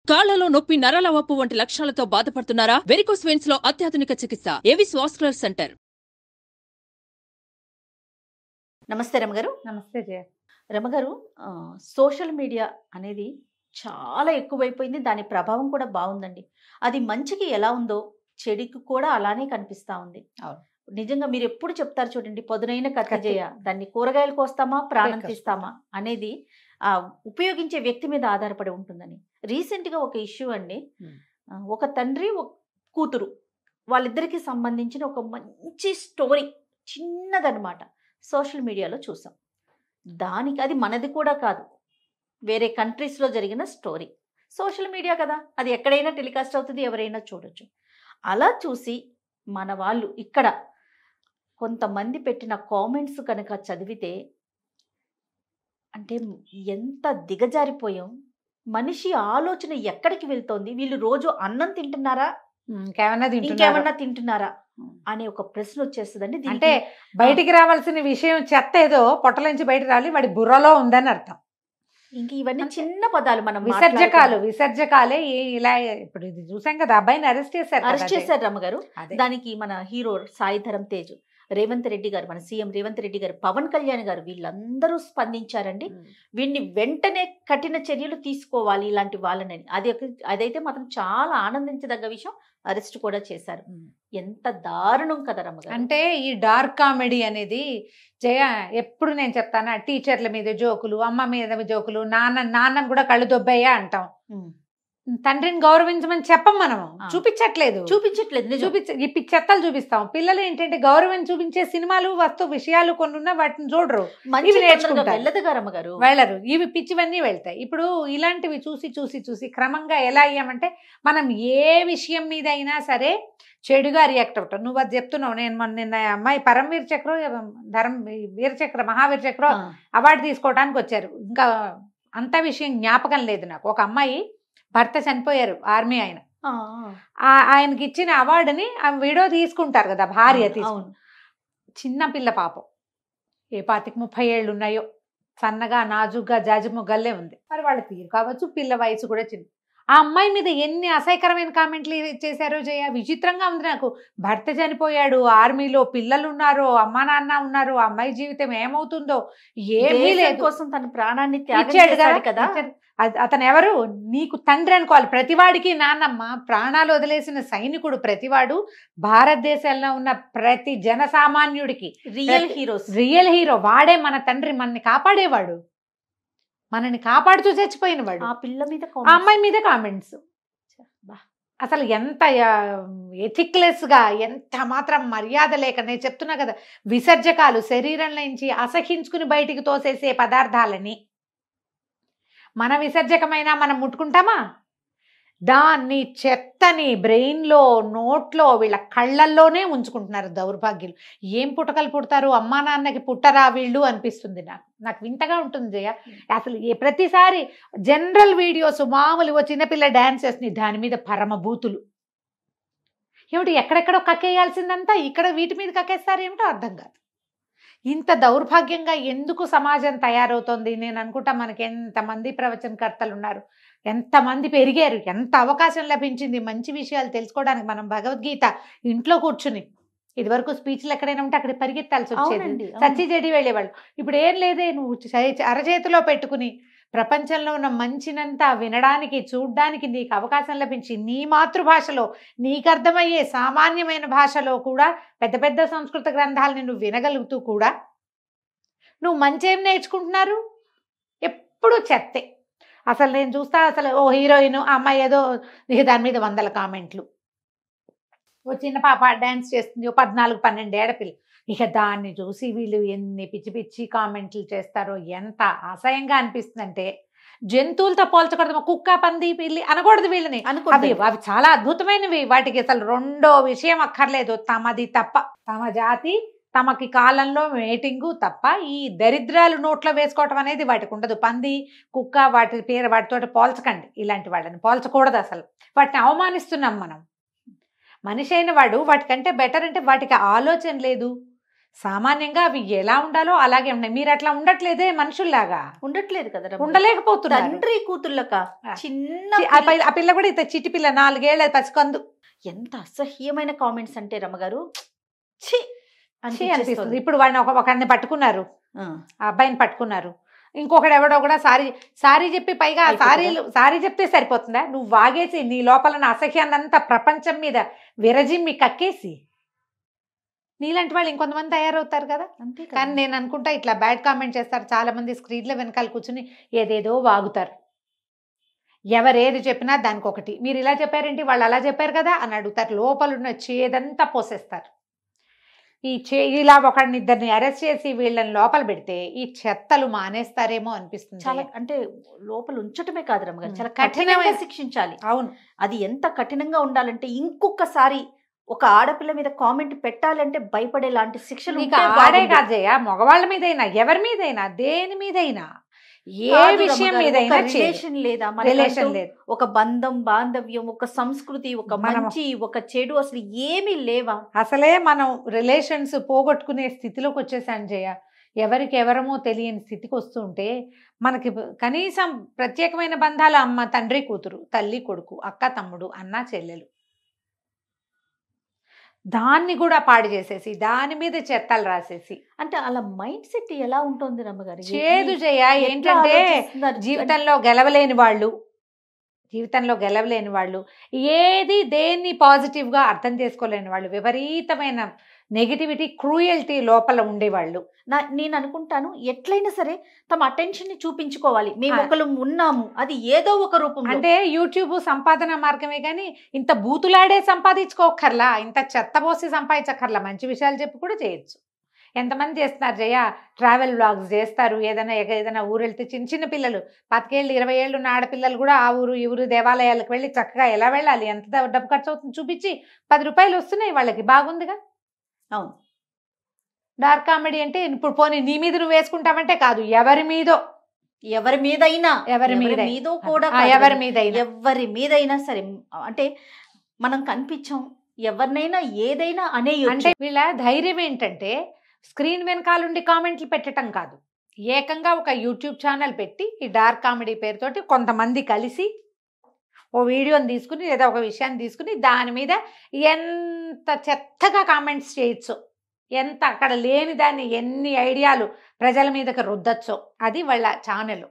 కాళ్లలో నొప్పి, నరాల వాపు వంటి లక్షణాలతో బాధపడుతున్నారా? వెరికోస్ వెయిన్స్ లో అత్యాధునిక చికిత్స ఏవిస్ వాస్కులర్ సెంటర్. నమస్తే రమగారు. నమస్తే జయ. రమగారు, సోషల్ మీడియా అనేది చాలా ఎక్కువైపోయింది. దాని ప్రభావం కూడా బాగుందండి. అది మంచికి ఎలా ఉందో చెడుకి కూడా అలానే కనిపిస్తా ఉంది. అవును. నిజంగా మీరు ఎప్పుడు చెప్తారు చూడండి, పదునైన కత్తి జయ, దాన్ని కూరగాయలు కోస్తామా ప్రాణం తీస్తామా అనేది ఉపయోగించే వ్యక్తి మీద ఆధారపడి ఉంటుందని. రీసెంట్గా ఒక ఇష్యూ అండి, ఒక తండ్రి ఒక కూతురు వాళ్ళిద్దరికి సంబంధించిన ఒక మంచి స్టోరీ, చిన్నదనమాట, సోషల్ మీడియాలో చూసాం. దానికి అది మనది కూడా కాదు, వేరే కంట్రీస్లో జరిగిన స్టోరీ. సోషల్ మీడియా కదా, అది ఎక్కడైనా టెలికాస్ట్ అవుతుంది, ఎవరైనా చూడొచ్చు. అలా చూసి మన వాళ్ళు ఇక్కడ కొంతమంది పెట్టిన కామెంట్స్ కనుక చదివితే అంటే ఎంత దిగజారిపోయాం. మనిషి ఆలోచన ఎక్కడికి వెళ్తోంది, వీళ్ళు రోజు అన్నం తింటున్నారా, ఇంకేమన్నా తింటున్నారా అనే ఒక ప్రశ్న వచ్చేస్తుందండి. అంటే బయటికి రావాల్సిన విషయం చెత్త ఏదో పొట్టలోంచి బయట రాలి వాడి బుర్రలో ఉందని అర్థం. ఇంక ఇవన్నీ చిన్న పదాలు, మనం విసర్జకాలే. ఇలా ఇప్పుడు ఇది చూసాం కదా, అబ్బాయిని అరెస్ట్ చేశారు రమ్మగారు. దానికి మన హీరో సాయిధరం తేజ్, రేవంత్ రెడ్డి గారు, మన సీఎం రేవంత్ రెడ్డి గారు, పవన్ కళ్యాణ్ గారు, వీళ్ళందరూ స్పందించారండి. వీడిని వెంటనే కఠిన చర్యలు తీసుకోవాలి ఇలాంటి వాళ్ళని. అదైతే మాత్రం చాలా ఆనందించదగ్గ విషయం. అరెస్ట్ కూడా చేశారు. ఎంత దారుణం కదా రమ్మగారు. అంటే ఈ డార్క్ కామెడీ అనేది జయ, ఎప్పుడు నేను చెప్తాను, టీచర్ల మీద జోకులు, అమ్మ మీద జోకులు, నాన్న కూడా కళ్ళు దొబ్బయ్యా అంటాం. తండ్రిని గౌరవించమని చెప్పం, మనం చూపించట్లేదు. ఈ చెత్తలు చూపిస్తాం. పిల్లలు ఏంటంటే గౌరవం చూపించే సినిమాలు, విషయాలు కొన్ని ఉన్నా వాటిని చూడరు, వెళ్ళరు. ఇవి పిచ్చివన్నీ వెళ్తాయి. ఇప్పుడు ఇలాంటివి చూసి చూసి చూసి క్రమంగా ఎలా అయ్యామంటే, మనం ఏ విషయం మీద అయినా సరే చెడుగా రియాక్ట్ అవుతాం. నువ్వు అది చెప్తున్నావు. నేను నిన్న అమ్మాయి పరమవీర చక్రం, మహావీర చక్రం అవార్డు తీసుకోవడానికి వచ్చారు. ఇంకా అంత విషయం జ్ఞాపకం లేదు నాకు. ఒక అమ్మాయి భర్త చనిపోయారు, ఆర్మీ ఆయన. ఆయనకి ఇచ్చిన అవార్డుని వీడియో తీసుకుంటారు కదా, భార్య తీసుకుని. చిన్న పిల్ల పాపం, ఏ 25-30 ఏళ్ళు ఉన్నాయో, సన్నగా నాజుగ్గా జాజిముగ్గల్లే ఉంది. మరి వాళ్ళ తీరు కావచ్చు, పిల్ల వయసు కూడా చిన్న. ఆ అమ్మాయి మీద ఎన్ని అసహ్యకరమైన కామెంట్లు చేశారో జయ, విచిత్రంగా ఉంది నాకు. భర్త చనిపోయాడు, ఆర్మీలో పిల్లలు ఉన్నారు, అమ్మా నాన్న ఉన్నారు, అమ్మాయి జీవితం ఏమవుతుందో ఏమీ లేదు. కోసం తన ప్రాణాన్ని త్యాగం కదా. అతను ఎవరు, నీకు తండ్రి అనుకోవాలి. ప్రతివాడికి నాన్నమ్మ. ప్రాణాలు వదిలేసిన సైనికుడు ప్రతివాడు, భారతదేశంలో ఉన్న ప్రతి జనసామాన్యుడికి రియల్ హీరో వాడే. మన తండ్రి మనని కాపాడేవాడు, మనని కాపాడుతూ చచ్చిపోయిన వాడు. ఆ పిల్ల మీద, ఆ అమ్మాయి మీద కామెంట్స్ అసలు ఎంత ఎథిక్లెస్ గా, ఎంత మాత్రం మర్యాద లేక. నేను చెప్తున్నా కదా, విసర్జకాలు శరీరంలో నుంచి అసహించుకుని బయటికి తోసేసే పదార్థాలని మన విసర్జకమైనా మనం ముట్టుకుంటామా? దాన్ని చెత్తని బ్రెయిన్లో, నోట్లో, వీళ్ళ కళ్ళల్లోనే ఉంచుకుంటున్నారు దౌర్భాగ్యులు. ఏం పుట్టకలు పుడతారు, అమ్మా నాన్నకి పుట్టరా వీళ్ళు అనిపిస్తుంది నాకు వింతగా ఉంటుంది జయ. అసలు ప్రతిసారి జనరల్ వీడియోస్ మామూలు చిన్నపిల్ల డ్యాన్స్ చేస్తుంది, దాని మీద పరమభూతులు. ఏమిటి, ఎక్కడెక్కడో కక్కేయాల్సిందంతా ఇక్కడ వీటి మీద కక్కేస్తారు ఏమిటో అర్థం కాదు. ఇంత దౌర్భాగ్యంగా ఎందుకు సమాజం తయారవుతోంది? నేను అనుకుంటా, మనకి ఎంతమంది ప్రవచనకర్తలు ఉన్నారు, ఎంతమంది పెరిగారు, ఎంత అవకాశం లభించింది మంచి విషయాలు తెలుసుకోవడానికి. మనం భగవద్గీత ఇంట్లో కూర్చుని, ఇదివరకు స్పీచ్లు ఎక్కడైనా ఉంటే అక్కడ పరిగెత్తాల్సి వచ్చేది, సచ్చిజడి వెళ్ళేవాళ్ళు. ఇప్పుడు ఏం లేదే, నువ్వు అరచేతిలో పెట్టుకుని ప్రపంచంలో ఉన్న మంచినంతా వినడానికి, చూడ్డానికి నీకు అవకాశం లభించి, నీ మాతృభాషలో, నీకు అర్థమయ్యే సామాన్యమైన భాషలో కూడా పెద్ద పెద్ద సంస్కృత గ్రంథాలని నువ్వు వినగలుగుతూ కూడా నువ్వు మంచి ఏం నేర్చుకుంటున్నారు? ఎప్పుడు చెత్తే. అసలు నేను చూస్తా, అసలు ఓ హీరోయిన్ అమ్మాయి ఏదో, దాని మీద 100 కామెంట్లు. ఓ చిన్న పాప డ్యాన్స్ చేస్తుంది, ఓ 14-12 ఏళ్ల పిల్ల. ఇక దాన్ని చూసి వీళ్ళు ఎన్ని పిచ్చి పిచ్చి కామెంట్లు చేస్తారో, ఎంత అసహ్యంగా అనిపిస్తుందంటే. జంతువులతో పోల్చకూడదు, కుక్క, పంది, పిల్లి అనకూడదు వీళ్ళని. అవి చాలా అద్భుతమైనవి, వాటికి అసలు రెండో విషయం అక్కర్లేదు, తమది తప్ప, తమ జాతి తమకి కాలంలో మేటింగు తప్ప ఈ దరిద్రాలు నోట్లో వేసుకోవటం అనేది వాటికి ఉండదు. పంది, కుక్క, వాటితో పోల్చకండి. ఇలాంటి వాళ్ళని పోల్చకూడదు. అసలు వాటిని అవమానిస్తున్నాం మనం. మనిషి అయిన వాడు వాటికంటే బెటర్ అంటే వాటికి ఆలోచన లేదు, సామాన్యంగా అవి ఎలా ఉండాలో అలాగే ఉన్నాయి. మీరు అట్లా ఉండట్లేదే మనుషుల్లాగా. ఉండట్లేదు కదా రమ్య. ఉండలేకపోతున్నారు. తండ్రి కూతుళ్ళక చిన్న ఆ పిల్ల కూడా ఇంత చిట్టి పిల్ల 4 ఏళ్ళ పసికందు. ఎంత అసహ్యమైన కామెంట్స్ అంటే రమ్మగారు ఛీ అనిపిస్తుంది. అనిపిస్తుంది. ఇప్పుడు వాడిని ఒకరిని పట్టుకున్నారు, ఆ అబ్బాయిని పట్టుకున్నారు. ఇంకొకడు ఎవడో కూడా సారీ చెప్పి పైగా సారీ చెప్తే సరిపోతుందా? నువ్వు వాగేసి నీ లోపల అసహ్యాన్నంతా ప్రపంచం మీద విరజిమ్మి కక్కేసి నీలాంటి వాళ్ళు ఇంకొంతమంది తయారవుతారు కదా. అంతే కానీ నేను అనుకుంటా ఇట్లా బ్యాడ్ కామెంట్ చేస్తారు చాలా మంది. స్క్రీన్ల వెనకాల కూర్చుని ఏదేదో వాగుతారు. ఎవరేది చెప్పినా దానికి ఒకటి, మీరు ఇలా చెప్పారేంటి వాళ్ళు అలా చెప్పారు కదా అని అడుగుతారు. లోపల ఉన్న చేదంతా పోసేస్తారు. ఇలా ఒకడిని ఇద్దరిని అరెస్ట్ చేసి వీళ్ళని లోపల పెడితే ఈ చెత్తలు మానేస్తారేమో అనిపిస్తుంది. చాలా అంటే లోపల ఉంచటమే కాదు రమ్మగారు, చాలా కఠినంగా శిక్షించాలి. అవును, అది ఎంత కఠినంగా ఉండాలంటే ఇంకొకసారి ఒక ఆడపిల్ల మీద కామెంట్ పెట్టాలంటే భయపడేలాంటి శిక్షలు ఆడే కాదు జయ, మగవాళ్ళ మీదైనా ఎవరి మీదైనా దేని మీదైనా ఏ విషయం మీదైనా రిలేషన్ లేదా, రిలేషన్ లేదు, ఒక బంధం బాంధవ్యం, ఒక సంస్కృతి, ఒక మంచి ఒక చెడు అసలు ఏమీ లేవా? అసలే మనం రిలేషన్స్ పోగొట్టుకునే స్థితిలోకి వచ్చేసాం జయ. ఎవరికి ఎవరమో తెలియని స్థితికి వస్తుంటే మనకి కనీసం ప్రత్యేకమైన బంధాలు అమ్మ తండ్రి కూతురు, తల్లి కొడుకు, అక్క తమ్ముడు, అన్న చెల్లెలు, దాన్ని కూడా పాడు చేసేసి దాని మీద చెత్తలు రాసేసి అంటే అలా మైండ్ సెట్ ఎలా ఉంటుంది రమ్మగారు? చేదు జయ. ఏంటంటే జీవితంలో గెలవలేని వాళ్ళు, ఏది దేన్ని పాజిటివ్గా అర్థం చేసుకోలేని వాళ్ళు, విపరీతమైన నెగిటివిటీ క్రూయల్టీ లోపల ఉండేవాళ్ళు. నేను అనుకుంటాను ఎట్లయినా సరే తమ అటెన్షన్ ని చూపించుకోవాలి, మేము ఒకరు ఉన్నాము, అది ఏదో ఒక రూపం. అంటే యూట్యూబ్ సంపాదన మార్గమే కానీ ఇంత బూతులాడే సంపాదించుకోకర్లా, ఇంత చెత్తపోసి సంపాదించక్కర్లా, మంచి విషయాలు చెప్పి కూడా చేయొచ్చు. ఎంతమంది చేస్తున్నారు జయ, ట్రావెల్ వ్లాగ్స్ చేస్తారు. ఏదైనా ఊరు వెళ్తే చిన్న పిల్లలు 10 ఏళ్ళు 20 ఏళ్ళు ఉన్న ఆడపిల్లలు కూడా ఆ ఊరు ఈ ఊరు దేవాలయాలకు వెళ్ళి చక్కగా ఎలా వెళ్ళాలి, ఎంత డబ్బు ఖర్చు అవుతుంది చూపించి 10 రూపాయలు వస్తున్నాయి వాళ్ళకి, బాగుందిగా. అవును, డార్క్ కామెడీ అంటే ఇప్పుడు పోనీ నీ మీద నువ్వు వేసుకుంటామంటే కాదు, ఎవరి మీదైనా సరే అంటే మనం కనిపించాం, ఎవరినైనా ఏదైనా అనేయొచ్చు. అంటే వీళ్ళ ధైర్యం ఏంటంటే స్క్రీన్ వెనకాలండి కామెంట్లు పెట్టడం కాదు, ఏకంగా ఒక యూట్యూబ్ ఛానల్ పెట్టి ఈ డార్క్ కామెడీ పేరుతోటి కొంతమంది కలిసి ఓ వీడియోని తీసుకుని లేదా ఒక విషయాన్ని తీసుకుని దాని మీద ఎంత చెత్తగా కామెంట్స్ చేయొచ్చో, ఎంత అక్కడ లేని దాన్ని ఎన్ని ఐడియాలు ప్రజల మీదకి రుద్దచ్చో, అది వాళ్ళ ఛానల్.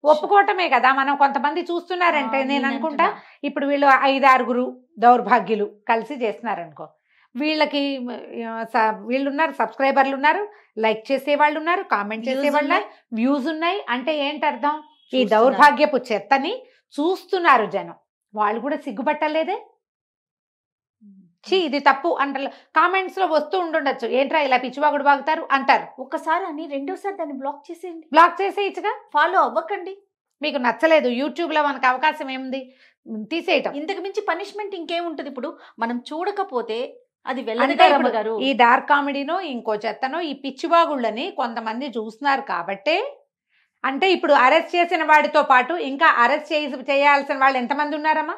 ఒప్పుకోవటమే కదా. మనం కొంతమంది చూస్తున్నారంటే నేను అనుకుంటా ఇప్పుడు వీళ్ళు 5-6 దౌర్భాగ్యులు కలిసి చేస్తున్నారనుకో, వీళ్ళున్నారు, సబ్స్క్రైబర్లు ఉన్నారు, లైక్ చేసేవాళ్ళు ఉన్నారు, కామెంట్ చేసేవాళ్ళు, వ్యూస్ ఉన్నాయి. అంటే ఏంటి అర్థం? ఈ దౌర్భాగ్యపు చెత్తని చూస్తున్నారు జనం. వాళ్ళు కూడా సిగ్గుపట్టలేదే, ఇది తప్పు అంటారు. కామెంట్స్ లో వస్తూ ఉండుండొచ్చు, ఏంట్రా ఇలా పిచ్చివాగుడు బాగుతారు అంటారు. ఒక్కసారి అని రెండోసారి దాన్ని బ్లాక్ చేసేయండి. బ్లాక్ చేసేయచ్చుగా. ఫాలో అవ్వకండి. మీకు నచ్చలేదు, యూట్యూబ్ లో మనకు అవకాశం ఏముంది, తీసేయటం. ఇంతకు మించి పనిష్మెంట్ ఇంకేముంటది? ఇప్పుడు మనం చూడకపోతే అది వెళ్ళదు. ఈ డార్క్ కామెడీనో ఇంకో చెత్తనో ఈ పిచ్చివాగుళ్ళని కొంతమంది చూస్తున్నారు కాబట్టే. అంటే ఇప్పుడు అరెస్ట్ చేసిన వాడితో పాటు ఇంకా అరెస్ట్ చేయాల్సిన వాళ్ళు ఎంతమంది ఉన్నారమ్మా?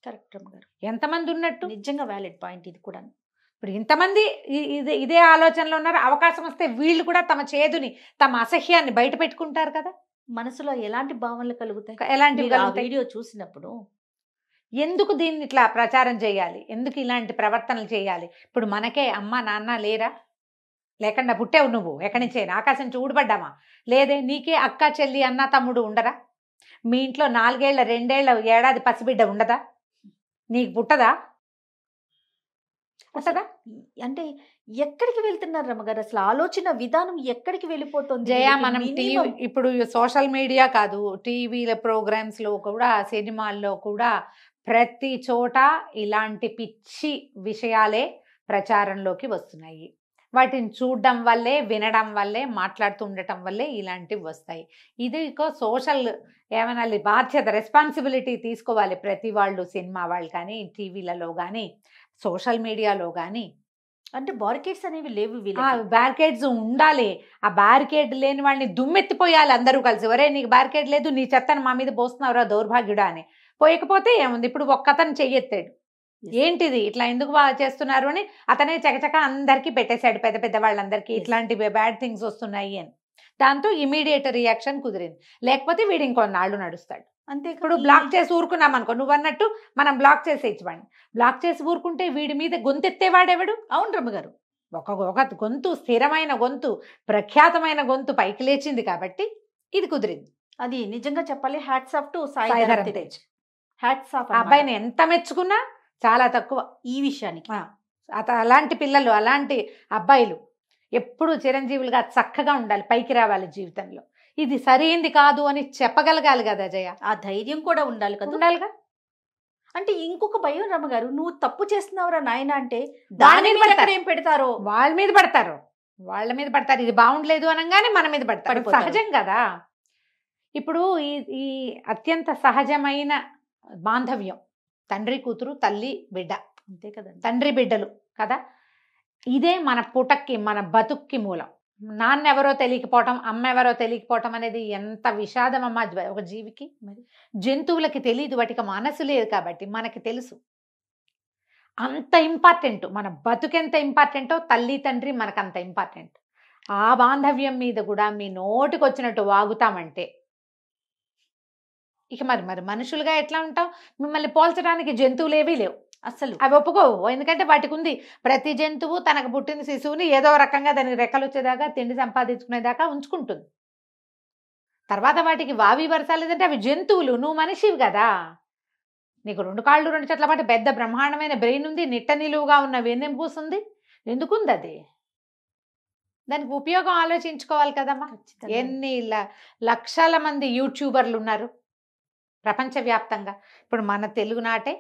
కరెక్ట్ అమ్మగారు, ఎంతమంది ఉన్నట్టు? నిజంగా వ్యాలిడ్ పాయింట్ ఇది కూడా. ఇప్పుడు ఇంతమంది ఇదే ఆలోచనలో ఉన్నారు. అవకాశం వస్తే వీళ్ళు కూడా తమ చేదుని, తమ అసహ్యాన్ని బయట పెట్టుకుంటారు కదా. మనసులో ఎలాంటి భావనలు కలుగుతాయి? వీడియో చూసినప్పుడు ఎందుకు దీన్ని ఇట్లా ప్రచారం చేయాలి, ఎందుకు ఇలాంటి ప్రవర్తనలు చేయాలి? ఇప్పుడు మనకే అమ్మ నాన్న లేరా? లేకుండా పుట్టావు నువ్వు, ఎక్కడి నుంచైనా ఆకాశం చూడబడ్డామా? లేదే. నీకే అక్క చెల్లి అన్న తమ్ముడు ఉండరా? మీ ఇంట్లో 4 ఏళ్ల 2 ఏళ్ల ఏడాది పసిబిడ్డ ఉండదా? నీకు పుట్టదా? పుట్టదా? అంటే ఎక్కడికి వెళ్తున్నారు రమ్మగారు? అసలు ఆలోచన విధానం ఎక్కడికి వెళ్ళిపోతుంది జయ? మనం టీవీ ఇప్పుడు సోషల్ మీడియా కాదు, టీవీల ప్రోగ్రామ్స్ లో కూడా, సినిమాల్లో కూడా ప్రతి చోట ఇలాంటి పిచ్చి విషయాలే ప్రచారంలోకి వస్తున్నాయి. వాటిని చూడడం వల్లే, వినడం వల్లే, మాట్లాడుతూ ఉండటం వల్లే ఇలాంటివి వస్తాయి. ఇది సోషల్ ఏమైనా బాధ్యత, రెస్పాన్సిబిలిటీ తీసుకోవాలి ప్రతి వాళ్ళు, సినిమా వాళ్ళు కానీ, టీవీలలో కానీ, సోషల్ మీడియాలో కానీ. అంటే బ్యారికేడ్స్ అనేవి లేవు. బ్యారికేడ్స్ ఉండాలి. ఆ బ్యారికేడ్ లేని వాళ్ళని దుమ్మెత్తిపోయాలి అందరూ కలిసి. ఒరే నీకు బ్యారికేడ్ లేదు, నీ చెత్తను మా మీద పోస్తున్నావురా దౌర్భాగ్యుడా అని. పోయకపోతే ఏముంది, ఇప్పుడు ఒక్కతను చెయ్యెత్తాడు, ఏంటిది ఇట్లా ఎందుకు చేస్తున్నారు అని అతనే చకచక అందరికీ పెట్టేశాడు, పెద్ద పెద్ద వాళ్ళందరికీ Yes. ఇట్లాంటి బ్యాడ్ థింగ్స్ వస్తున్నాయి అని. దాంతో ఇమీడియట్ రియాక్షన్ కుదిరింది, లేకపోతే వీడు ఇంకొన్నాళ్ళు నడుస్తాడు. అంతే. ఇప్పుడు బ్లాక్ చేసి ఊరుకున్నాం అనుకో, నువ్వు అన్నట్టు మనం బ్లాక్ చేసి ఇచ్చివ్వండి, బ్లాక్ చేసి ఊరుకుంటే వీడి మీద గొంతెత్తేవాడెవడు? అవును రమ్మగారు, ఒక గొంతు, స్థిరమైన గొంతు, ప్రఖ్యాతమైన గొంతు పైకి లేచింది కాబట్టి ఇది కుదిరింది. అది నిజంగా చెప్పాలి. Hats off to Sai Sai Dharam Dharam Tej. Tej. Hats off ఆ అబ్బాయిని ఎంత మెచ్చుకున్నా చాలా తక్కువ ఈ విషయానికి. అలాంటి పిల్లలు, అలాంటి అబ్బాయిలు ఎప్పుడు చిరంజీవులుగా చక్కగా ఉండాలి, పైకి రావాలి జీవితంలో. ఇది సరైంది కాదు అని చెప్పగలగాలి కదా జయ, ఆ ధైర్యం కూడా ఉండాలి కదా. ఉండాలిగా. అంటే ఇంకొక భయం రమ్మగారు, నువ్వు తప్పు చేస్తున్నావురా నాయన అంటే వాళ్ళ దాని మీద మీద పడతారు. ఎక్కడ ఏం పెడతారో. వాళ్ళ మీద పడతారు, ఇది బాగుండలేదు అనగానే మన మీద పడతారు. పడిపోతారు. సహజం కదా. ఇప్పుడు ఈ అత్యంత సహజమైన బాంధవ్యం, తండ్రి కూతురు, తల్లి బిడ్డ, అంతే కదండి. తండ్రి బిడ్డలు కదా, ఇదే మన పుటక్కి, మన బతుక్కి మూలం. నాన్న ఎవరో తెలియకపోవటం, అమ్మ ఎవరో తెలియకపోవటం అనేది ఎంత విషాదం అమ్మా ఒక జీవికి. మరి జంతువులకి తెలియదు, వాటికి మనసు లేదు కాబట్టి మనకి తెలుసు. అంత ఇంపార్టెంట్, మన బతుకెంత ఇంపార్టెంటో తల్లి తండ్రి మనకు అంత ఇంపార్టెంట్. ఆ బాంధవ్యం మీద కూడా మీ నోటికి వచ్చినట్టు వాగుతామంటే ఇక మరి మనుషులుగా ఎట్లా ఉంటాం? మిమ్మల్ని పోల్చడానికి జంతువులు ఏవీ లేవు అసలు. అవి ఒప్పుకోవు, ఎందుకంటే వాటికి ఉంది. ప్రతి జంతువు తనకు పుట్టిన శిశువుని ఏదో రకంగా దానికి రెక్కలు వచ్చేదాకా, తిండి సంపాదించుకునేదాకా ఉంచుకుంటుంది. తర్వాత వాటికి వావి వరస లేదంటే అవి జంతువులు, నువ్వు మనిషివి కదా. నీకు 2 కాళ్ళు 2 చెట్ల పాటు పెద్ద బ్రహ్మాండమైన బ్రెయిన్ ఉంది, నిట్ట నిలువుగా ఉన్న వెన్నెంపూసుంది. ఎందుకుంది అది? దానికి ఉపయోగం ఆలోచించుకోవాలి కదమ్మా. ఖచ్చితంగా. ఎన్ని లక్షల మంది యూట్యూబర్లు ఉన్నారు ప్రపంచవ్యాప్తంగా. ఇప్పుడు మన తెలుగునాటే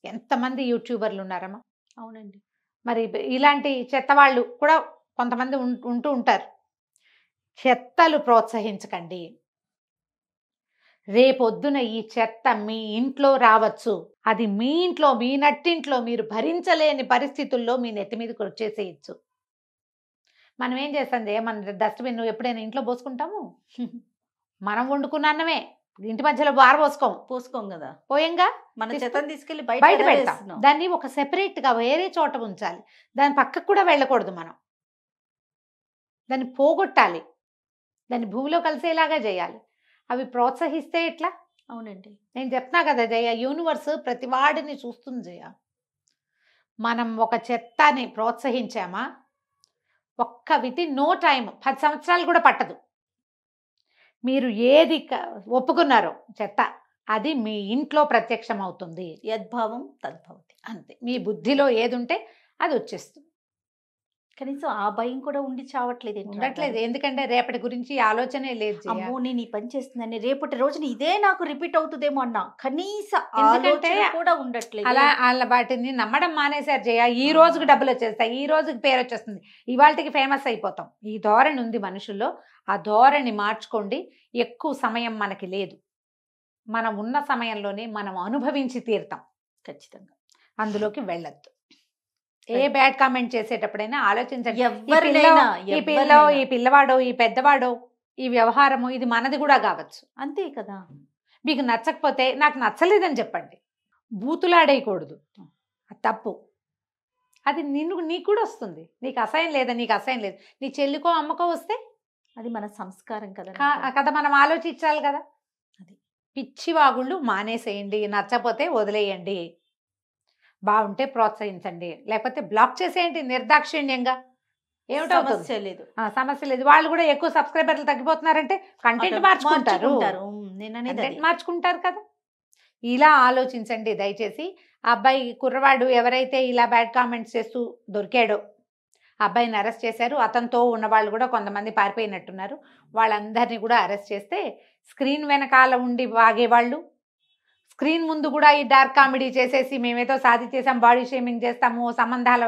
ఎంతమంది యూట్యూబర్లు ఉన్నారమ్మా. అవునండి. మరి ఇలాంటి చెత్త వాళ్ళు కూడా కొంతమంది ఉంటూ ఉంటారు. చెత్తలు ప్రోత్సహించకండి. రేపొద్దున ఈ చెత్త మీ ఇంట్లో రావచ్చు. అది మీ ఇంట్లో, మీ నట్టింట్లో మీరు భరించలేని పరిస్థితుల్లో మీ నెత్తి మీదకి వచ్చేసేయచ్చు. మనం ఏం చేస్తాం జయ, మన డస్ట్బిన్ ఎప్పుడైనా ఇంట్లో పోసుకుంటాము? మనం వండుకున్న అన్నమే ఇంటి మధ్యలో పోసుకోం కదా. పోయంగా మన తీసుకు- చెత్తను తీసుకెళ్లి బయట బయట పెడతాం. వేస్తున్నాం. దాన్ని ఒక సెపరేట్ గా వేరే చోట ఉంచాలి. దాని పక్కకు కూడా వెళ్ళకూడదు. మనం దాన్ని పోగొట్టాలి, దాన్ని భూమిలో కలిసేలాగా చేయాలి. అవి ప్రోత్సహిస్తే ఎట్లా? అవునండి. నేను చెప్తున్నా కదా జయ, యూనివర్స్ ప్రతి వాడిని చూస్తుంది జయ. మనం ఒక చెత్తని ప్రోత్సహించామా, నో టైం 10 సంవత్సరాలు కూడా పట్టదు. మీరు ఏది ఒప్పుకున్నారో చెత్త, అది మీ ఇంట్లో ప్రత్యక్షం అవుతుంది. యద్భావం తద్భవతి. అంతే. మీ బుద్ధిలో ఏది ఉంటే అది వచ్చేస్తుంది. కనీసం ఆ భయం కూడా ఉండి చావట్లేదు. ఉండట్లేదు, ఎందుకంటే రేపటి గురించి ఆలోచనే లేదు జయ. అమ్మో నేను ఈ పని చేస్తుందని రేపటి రోజున ఇదే నాకు రిపీట్ అవుతుందేమో అన్న కనీస ఎందుకంటే ఆలోచన కూడా ఉండట్లేదు. వాళ్ళ వాటిని నమ్మడం మానేశారు జయ. ఈ రోజుకి డబ్బులు వచ్చేస్తాయి, ఈ రోజుకి పేరు వచ్చేస్తుంది, ఇవాళకి ఫేమస్ అయిపోతాం. ఈ ధోరణి ఉంది మనుషుల్లో. ఆ ధోరణి మార్చుకోండి. ఎక్కువ సమయం మనకి లేదు. మనం ఉన్న సమయంలోనే మనం అనుభవించి తీరుతాం. ఖచ్చితంగా అందులోకి వెళ్ళొద్దు. ఏ బ్యాడ్ కామెంట్ చేసేటప్పుడైనా ఆలోచించండి. ఎవరినైనా, ఈ పిల్లవాడో, ఈ పెద్దవాడో, ఈ వ్యవహారము ఇది మనది కూడా కావచ్చు. అంతే కదా. మీకు నచ్చకపోతే నాకు నచ్చలేదని చెప్పండి. బూతులాడేయకూడదు, అది తప్పు. అది నీకు కూడా వస్తుంది. నీకు అసహ్యం లేదా, నీకు అసహ్యం లేదు, నీ చెల్లికో అమ్మకో వస్తే అది మన సంస్కారం కదా. కదా మనం ఆలోచించాలి కదా. అది పిచ్చి వాగుళ్ళు మానేసేయండి. నచ్చపోతే వదిలేయండి. బాగుంటే ప్రోత్సహించండి, లేకపోతే బ్లాక్ చేసేయండి నిర్దాక్షిణ్యంగా. ఏమిటవుతుంది? సమస్య లేదు. సమస్య లేదు. వాళ్ళు కూడా ఎక్కువ సబ్స్క్రైబర్లు తగ్గిపోతున్నారంటే కంటెంట్ మార్చుకుంటారు మార్చుకుంటారు కదా. ఇలా ఆలోచించండి దయచేసి. ఆ అబ్బాయి కుర్రవాడు ఎవరైతే ఇలా బ్యాడ్ కామెంట్స్ చేస్తూ దొరికాడో, అబ్బాయిని అరెస్ట్ చేశారు. అతనితో ఉన్న వాళ్ళు కూడా కొంతమంది పారిపోయినట్టున్నారు. వాళ్ళందరినీ కూడా అరెస్ట్ చేస్తే, స్క్రీన్ వెనకాల ఉండి వాగేవాళ్ళు, స్క్రీన్ ముందు కూడా ఈ డార్క్ కామెడీ చేసేసి మేమేదో సాధించేసాం, బాడీ షేమింగ్ చేస్తాము, సంబంధాల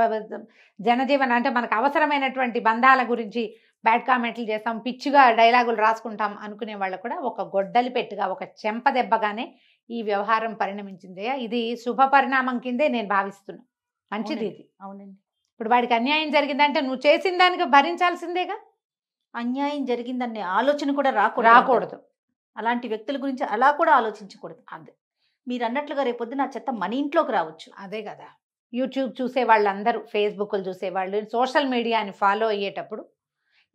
జనజీవన అంటే మనకు అవసరమైనటువంటి బంధాల గురించి బ్యాడ్ కామెంట్లు చేస్తాం, పిచ్చిగా డైలాగులు రాసుకుంటాం అనుకునే వాళ్ళు కూడా ఒక గొడ్డలి పెట్టుగా, ఒక చెంప దెబ్బగానే ఈ వ్యవహారం పరిణమించింది. ఇది శుభ పరిణామం కిందే నేను భావిస్తున్నా. మంచిది ఇది. అవునండి. ఇప్పుడు వాడికి అన్యాయం జరిగిందంటే నువ్వు చేసిన దానికి భరించాల్సిందేగా. అన్యాయం జరిగిందనే ఆలోచన కూడా రాకూడదు. రాకూడదు. అలాంటి వ్యక్తుల గురించి అలా కూడా ఆలోచించకూడదు. అదే మీరు అన్నట్లుగా రేపొద్దున ఆ చెత్త మన ఇంట్లోకి రావచ్చు. అదే కదా. యూట్యూబ్ చూసే వాళ్ళందరూ, ఫేస్బుక్లు చూసేవాళ్ళు, సోషల్ మీడియాని ఫాలో అయ్యేటప్పుడు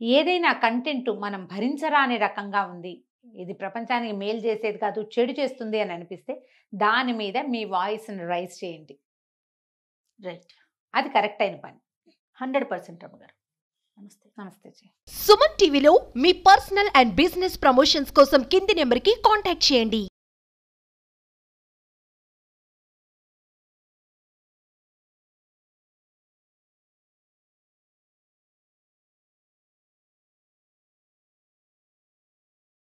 ఏదైనా కంటెంట్ మనం భరించరాని రకంగా ఉంది, ఇది ప్రపంచానికి మేలు చేసేది కాదు, చెడు చేస్తుంది అని అనిపిస్తే దాని మీద మీ వాయిస్ని రైజ్ చేయండి. రైట్, అది కరెక్ట్ అయిన పని. 100% రమ్మగారు. నమస్తే. నమస్తే జీ. సుమన్ టీవీలో మీ పర్సనల్ అండ్ బిజినెస్ ప్రమోషన్స్ కోసం కింది నెంబర్కి కాంటాక్ట్ చేయండి.